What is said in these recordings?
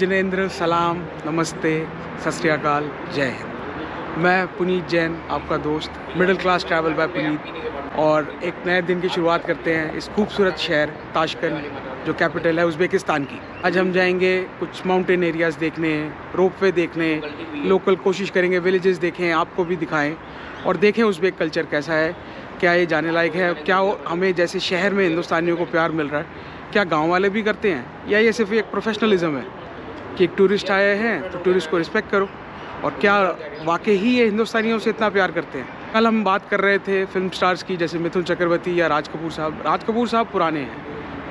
जिनेंद्र, सलाम, नमस्ते, सत श्री अकाल, जय हिंद। मैं पुनीत जैन, आपका दोस्त, middle class travel by Puneet, और एक नए दिन की शुरुआत करते हैं इस खूबसूरत शहर ताशकंद जो कैपिटल है उज़्बेकिस्तान की। आज हम जाएंगे कुछ माउंटेन एरियाज़ देखने, रोपवे देखने, लोकल कोशिश करेंगे विलेजेस देखें, आपको भी दिखाएं और देखें उज़्बेक कल्चर कैसा है, क्या ये जाने लायक है, क्या हमें जैसे शहर में हिंदुस्तानियों को प्यार मिल रहा है, क्या गांव वाले भी करते हैं, या ये सिर्फ एक प्रोफेशनलिज्म है कि एक टूरिस्ट आए हैं तो टूरिस्ट को रिस्पेक्ट करो, और क्या वाकई ही ये हिंदुस्तानियों से इतना प्यार करते हैं। कल हम बात कर रहे थे फिल्म स्टार्स की, जैसे मिथुन चक्रवर्ती या राज कपूर साहब। राज कपूर साहब पुराने हैं,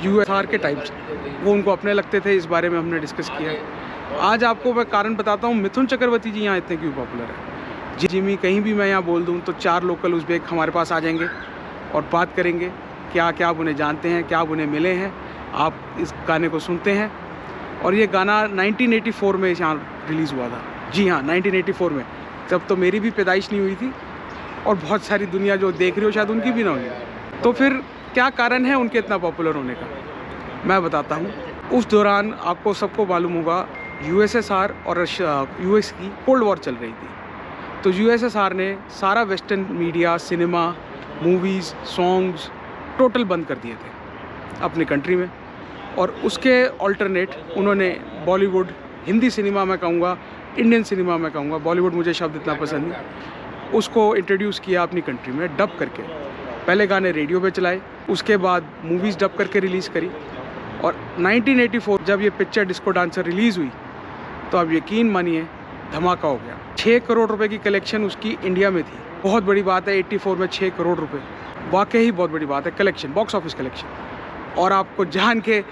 यूएसआर के टाइम से, वो उनको अपने लगते थे, इस बारे में हमने डिस्कस किया। आज आपको मैं कारण बताता हूँ मिथुन चक्रवर्ती जी यहाँ इतने क्यों पॉपुलर है। जिमी कहीं भी मैं यहाँ बोल दूँ तो 4 लोकल उज़्बेक हमारे पास आ जाएंगे और बात करेंगे क्या क्या आप उन्हें जानते हैं, क्या आप उन्हें मिले हैं। आप इस गाने को सुनते हैं, और ये गाना 1984 में यहाँ रिलीज़ हुआ था। जी हाँ, 1984 में, तब तो मेरी भी पैदाइश नहीं हुई थी, और बहुत सारी दुनिया जो देख रही हो शायद उनकी भी ना हुई। तो फिर क्या कारण है उनके इतना पॉपुलर होने का, मैं बताता हूँ। उस दौरान आपको सबको मालूम होगा यूएसएसआर और यूएस की कोल्ड वॉर चल रही थी। तो यूएसएसआर ने सारा western media, cinema, movies, songs total बंद कर दिए थे अपनी कंट्री में, और उसके अल्टरनेट उन्होंने बॉलीवुड, हिंदी सिनेमा मैं कहूँगा, इंडियन सिनेमा मैं कहूँगा, बॉलीवुड मुझे शब्द इतना पसंद नहीं, उसको इंट्रोड्यूस किया अपनी कंट्री में डब करके। पहले गाने रेडियो पे चलाए, उसके बाद मूवीज़ डब करके रिलीज़ करी, और 1984 जब ये पिक्चर डिस्को डांसर रिलीज़ हुई तो अब यकीन मानिए धमाका हो गया। 6 करोड़ रुपए की कलेक्शन उसकी इंडिया में थी। बहुत बड़ी बात है, 84 में 6 करोड़ रुपए, वाकई ही बहुत बड़ी बात है कलेक्शन, बॉक्स ऑफिस कलेक्शन। और आपको जान के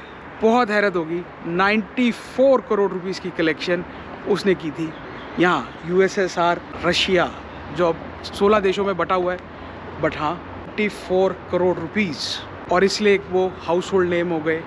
बहुत हैरत होगी, 94 करोड़ रुपीस की कलेक्शन उसने की थी यहाँ यूएसएसआर, रशिया, जो अब 16 देशों में बटा हुआ है, बट हाँ 94 करोड़ रुपीस, और इसलिए वो हाउस होल्ड नेम हो गए,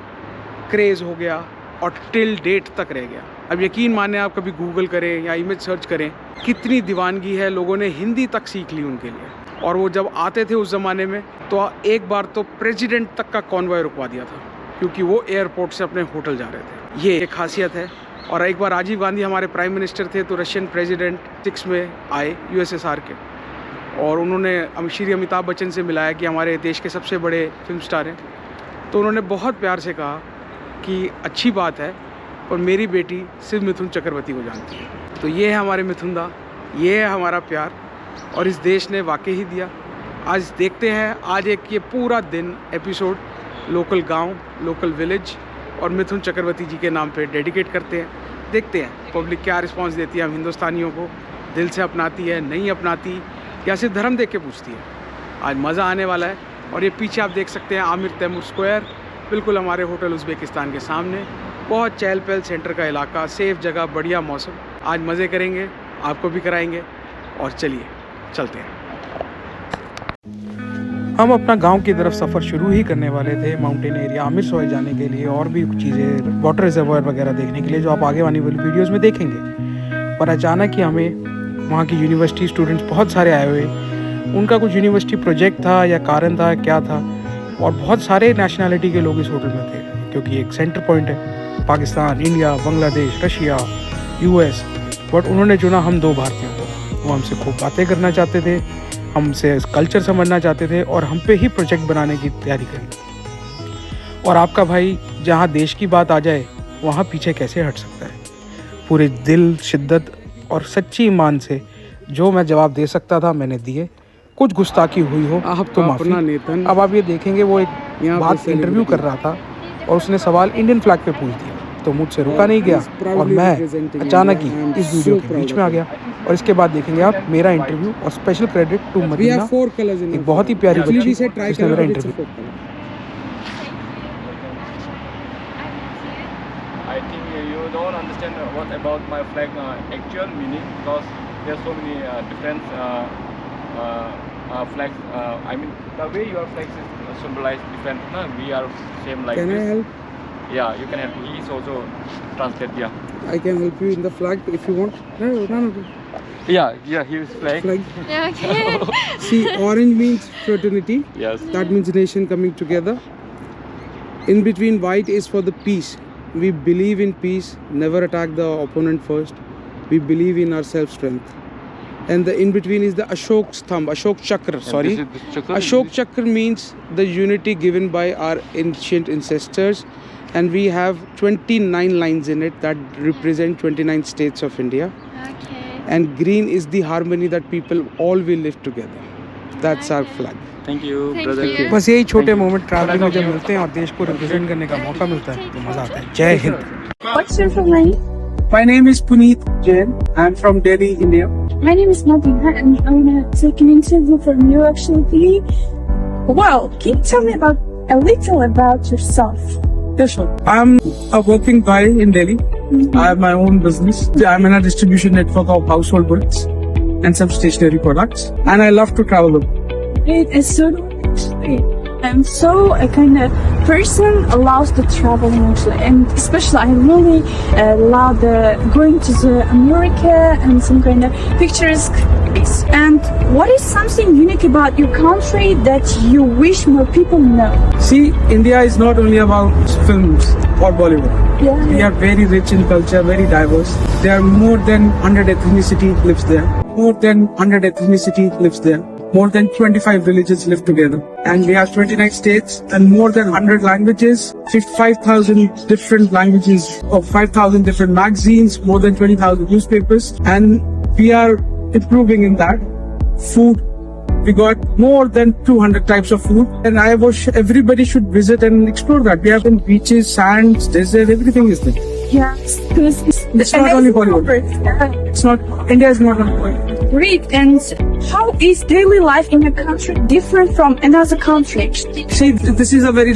क्रेज़ हो गया, और टिल डेट तक रह गया। अब यकीन माने, आप कभी गूगल करें या इमेज सर्च करें, कितनी दीवानगी है, लोगों ने हिंदी तक सीख ली उनके लिए। और वो जब आते थे उस ज़माने में तो एक बार तो प्रेसिडेंट तक का कॉन्वॉय रुकवा दिया था, क्योंकि वो एयरपोर्ट से अपने होटल जा रहे थे। ये एक खासियत है। और एक बार राजीव गांधी हमारे प्राइम मिनिस्टर थे, तो रशियन प्रेसिडेंट 6 में आए यूएसएसआर के, और उन्होंने श्री अमिताभ बच्चन से मिलाया कि हमारे देश के सबसे बड़े फिल्म स्टार हैं। तो उन्होंने बहुत प्यार से कहा कि अच्छी बात है, और मेरी बेटी सिर्फ मिथुन चक्रवर्ती को जानती है। तो ये है हमारे मिथुन दा, ये है हमारा प्यार, और इस देश ने वाकई ही दिया। आज देखते हैं, आज एक ये पूरा दिन एपिसोड लोकल गांव, लोकल विलेज और मिथुन चक्रवर्ती जी के नाम पे डेडिकेट करते हैं। देखते हैं पब्लिक क्या रिस्पांस देती है, हम हिंदुस्तानियों को दिल से अपनाती है, नहीं अपनाती, या सिर्फ धर्म देख के पूछती है। आज मज़ा आने वाला है। और ये पीछे आप देख सकते हैं आमिर तैमूर स्क्वायर, बिल्कुल हमारे होटल उज़्बेकिस्तान के सामने, बहुत चहल पहल सेंटर का इलाका, सेफ जगह, बढ़िया मौसम। आज मज़े करेंगे, आपको भी कराएंगे, और चलिए चलते हैं। हम अपना गांव की तरफ सफ़र शुरू ही करने वाले थे, माउंटेन एरिया आमिर सोय जाने के लिए, और भी कुछ चीज़ें, वाटर रिजर्वायर वगैरह देखने के लिए, जो आप आगे आने वाली वीडियोस में देखेंगे। पर अचानक ही हमें वहाँ की यूनिवर्सिटी स्टूडेंट्स बहुत सारे आए हुए, उनका कुछ यूनिवर्सिटी प्रोजेक्ट था या कारण था, क्या था, और बहुत सारे नेशनैलिटी के लोग इस होटल में थे, क्योंकि एक सेंटर पॉइंट है, Pakistan, India, Bangladesh, Russia, US. But उन्होंने चुना हम 2 भारतीयों को। वो हमसे खूब बातें करना चाहते थे, हमसे कल्चर समझना चाहते थे, और हम पे ही प्रोजेक्ट बनाने की तैयारी करी। और आपका भाई जहाँ देश की बात आ जाए वहाँ पीछे कैसे हट सकता है। पूरे दिल, शिद्दत और सच्ची ईमान से जो मैं जवाब दे सकता था मैंने दिए। कुछ गुस्ताखी हुई हो तो माफ़ी। अब आप ये देखेंगे, वो एक बात इंटरव्यू कर रहा था और उसने सवाल इंडियन फ्लैग पे पूछ दिया, तो मुझसे रुका नहीं गया, और मैं अचानक ही इस वीडियो के बीच में आ गया। और इसके बाद देखेंगे आप मेरा इंटरव्यू, और स्पेशल क्रेडिट टू मदीना, एक बहुत ही प्यारी बच्ची जिसने मेरा interview. I think you don't understand what about my flag actual meaning, because there are so many different flags. I mean, the way your flag is symbolized different. No? We are same like Can this. I help? Yeah, you can help. He is also translate. Yeah. I can help you in the flag if you want. No. Yeah, he is flag. Yeah, okay. See, orange means fraternity. Yes. That means nation coming together. In between, white is for the peace. we believe in peace, never attack the opponent first. We believe in our self-strength. And the in between is the Ashok Stambh, Ashok Chakra, sorry. Ashok Chakra means the unity given by our ancient ancestors, and we have 29 lines in it that represent 29 states of India. Okay. And green is the harmony that people all will live together. That's our flag. Thank you, Thank brother. you. बस यही छोटे moment travelling में जब मिलते हैं और देश को रिप्रेजेंट करने का मौका मिलता है तो मजा आता है. जय Hind. What's your full name? My name is Puneet Jain. I'm from Delhi, India. My name is Nabila and I'm gonna take an interview from you actually. Well, can you tell me a little about yourself? Yes, sir. I'm a working guy in Delhi. I have my own business. I'm in a distribution network of household goods and some stationery products. And I love to travel. Great, and so do I actually. I'm so a kind of person allows to travel actually, and especially I really love going to the America and some kind of picturesque place. And what is something unique about your country that you wish more people know? See, India is not only about films or Bollywood. Yeah. We are very rich in culture, very diverse. There are more than 100 ethnicity lives there. More than 100 ethnicity lives there. More than 25 religions live together. And we have 29 states and more than 100 languages, 5,000 different languages of 5,000 different magazines, more than 20,000 newspapers. And we are improving in that. Food. We got more than 200 types of food. And I wish everybody should visit and explore that. We have beaches, sands, desert, everything is there. Yes, because It's not only Bollywood. It's not, India is not only Bollywood. Great. And how is daily life in your country different from another country? See, this is a very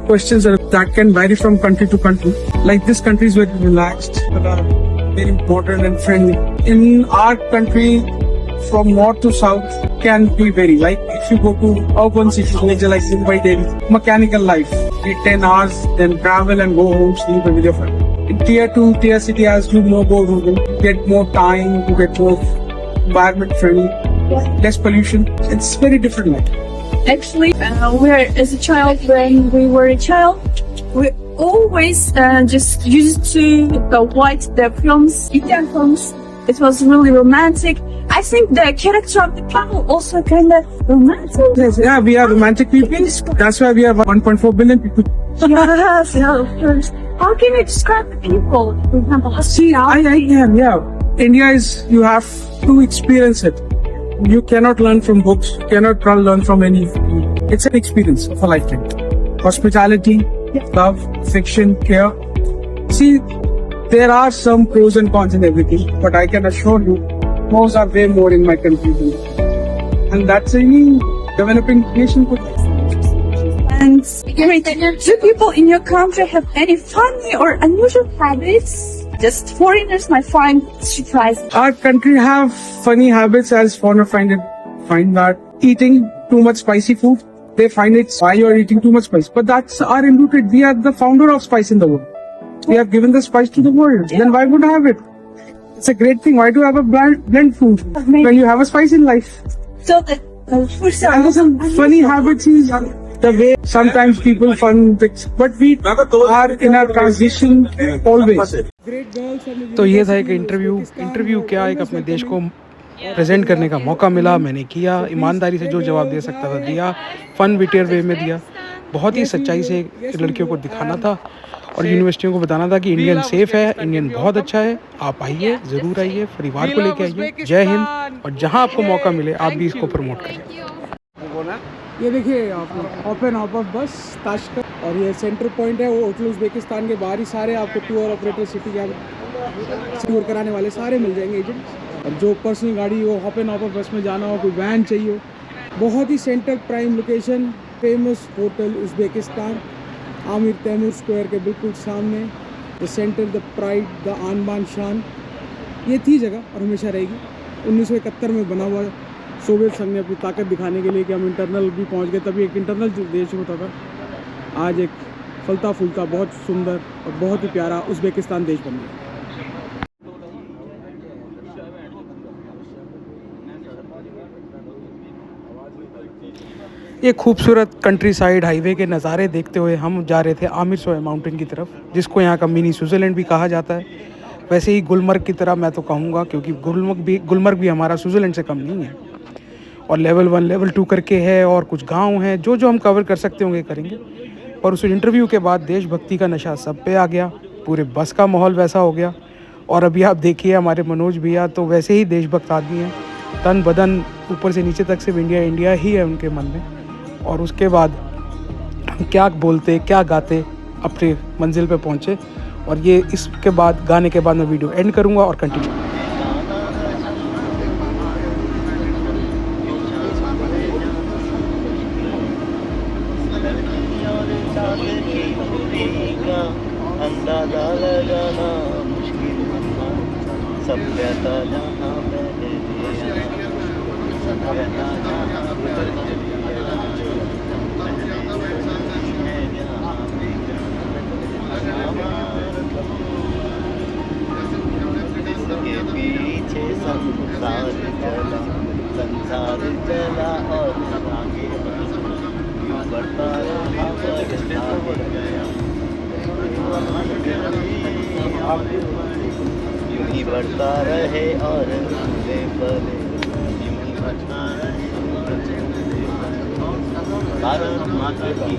questions that can vary from country to country. Like this country is very relaxed, very modern and friendly. In our country, from north to south can be very like if you go to urban cities like Mumbai, Delhi, mechanical life. Be 10 hours, then travel and go home, sleep with your family. In tier 2, tier city as you more go rural, get more time, you get more environment friendly, less pollution. It's very different life. Actually, as a child, when we were a child, we always just used to watch the films, Indian films. It was really romantic. I think the character of the people also kind of romantic. Yes, yeah, we are romantic people. That's why we have 1.4 billion people. Yes, yeah, of course. How can you describe the people? For example, See, I can, yeah. India is, you have to experience it. You cannot learn from books, you cannot learn from any. It's an experience of a lifetime. Hospitality, love, affection, care. See, there are some pros and cons in everything, but I can assure you, pros are way more in my country than that. And that's any developing nation could. And great. Do people in your country have any funny or unusual habits? Just foreigners might find surprising. Our country have funny habits as foreigner find that eating too much spicy food. They find it why you are eating too much spice. But that's our rooted. We are the founder of spice in the world. We have given the spice to the world. Then why would I have it? It's a great thing. Why do you have a blend food when you have a spice in life? So the food And some funny habits is the way sometimes people fun things, but we are in our transition always. तो ये था एक interview क्या एक अपने देश को present करने का मौका मिला, मैंने किया, ईमानदारी से जो जवाब दे सकता था दिया, फन विटियर वे में दिया, बहुत ही सच्चाई से लड़कियों को दिखाना था और यूनिवर्सिटियों को बताना था कि इंडियन सेफ है, इंडियन बहुत अच्छा है, आप आइए, ज़रूर आइए, परिवार को लेके आइए. जय हिंद. और जहाँ आपको मौका मिले आप भी इसको प्रमोट करें. ये देखिए आप ओपन हॉप ऑफ बस ताशकंद और ये सेंटर पॉइंट है, वो होटल उज़्बेकिस्तान के बाहर ही सारे आपको टूर ऑपरेटर सिटी के टूर कराने वाले सारे मिल जाएंगे एजेंट्स. और जो पर्सनल गाड़ी हो हॉप एंड हॉप ऑफ बस में जाना हो, कोई वैन चाहिए हो, बहुत ही centre prime location, famous hotel Uzbekistan, Amir Timur square के बिल्कुल सामने, the centre, the pride, the आन बान शान. ये थी जगह और हमेशा रहेगी. 1971 में बना हुआ सोवियत संघ ने अपनी ताकत दिखाने के लिए कि हम इंटरनल भी पहुंच गए, तभी एक इंटरनल देश होता था, आज एक फलता फूलता बहुत सुंदर और बहुत ही प्यारा उज़्बेकिस्तान देश बन गया. ये खूबसूरत कंट्री साइड हाईवे के नज़ारे देखते हुए हम जा रहे थे आमिर सोया माउंटेन की तरफ, जिसको यहाँ का मिनी स्विट्ज़रलैंड भी कहा जाता है। वैसे ही गुलमर्ग की तरह मैं तो कहूँगा, क्योंकि गुलमर्ग भी हमारा स्विट्ज़रलैंड से कम नहीं है। और लेवल 1 लेवल 2 करके है, और कुछ गांव हैं जो हम कवर कर सकते होंगे करेंगे। और उस इंटरव्यू के बाद देशभक्ति का नशा सब पे आ गया, पूरे बस का माहौल वैसा हो गया। और अभी आप देखिए हमारे मनोज भैया तो वैसे ही देशभक्त आदमी हैं, तन बदन ऊपर से नीचे तक सिर्फ इंडिया इंडिया ही है उनके मन में। और उसके बाद हम क्या बोलते क्या गाते अपने मंजिल पे पहुँचे। और ये इसके बाद गाने के बाद मैं वीडियो एंड करूँगा और कंटिन्यू। अंदाजा लगाना मुश्किल सभ्यता जहाँ मैंने सभ्यता के पीछे संसार चला और आगे बढ़ता रहा यूं ही बढ़ता रहे और फूले फले यूं ही बढ़ता रहे। भारत माता की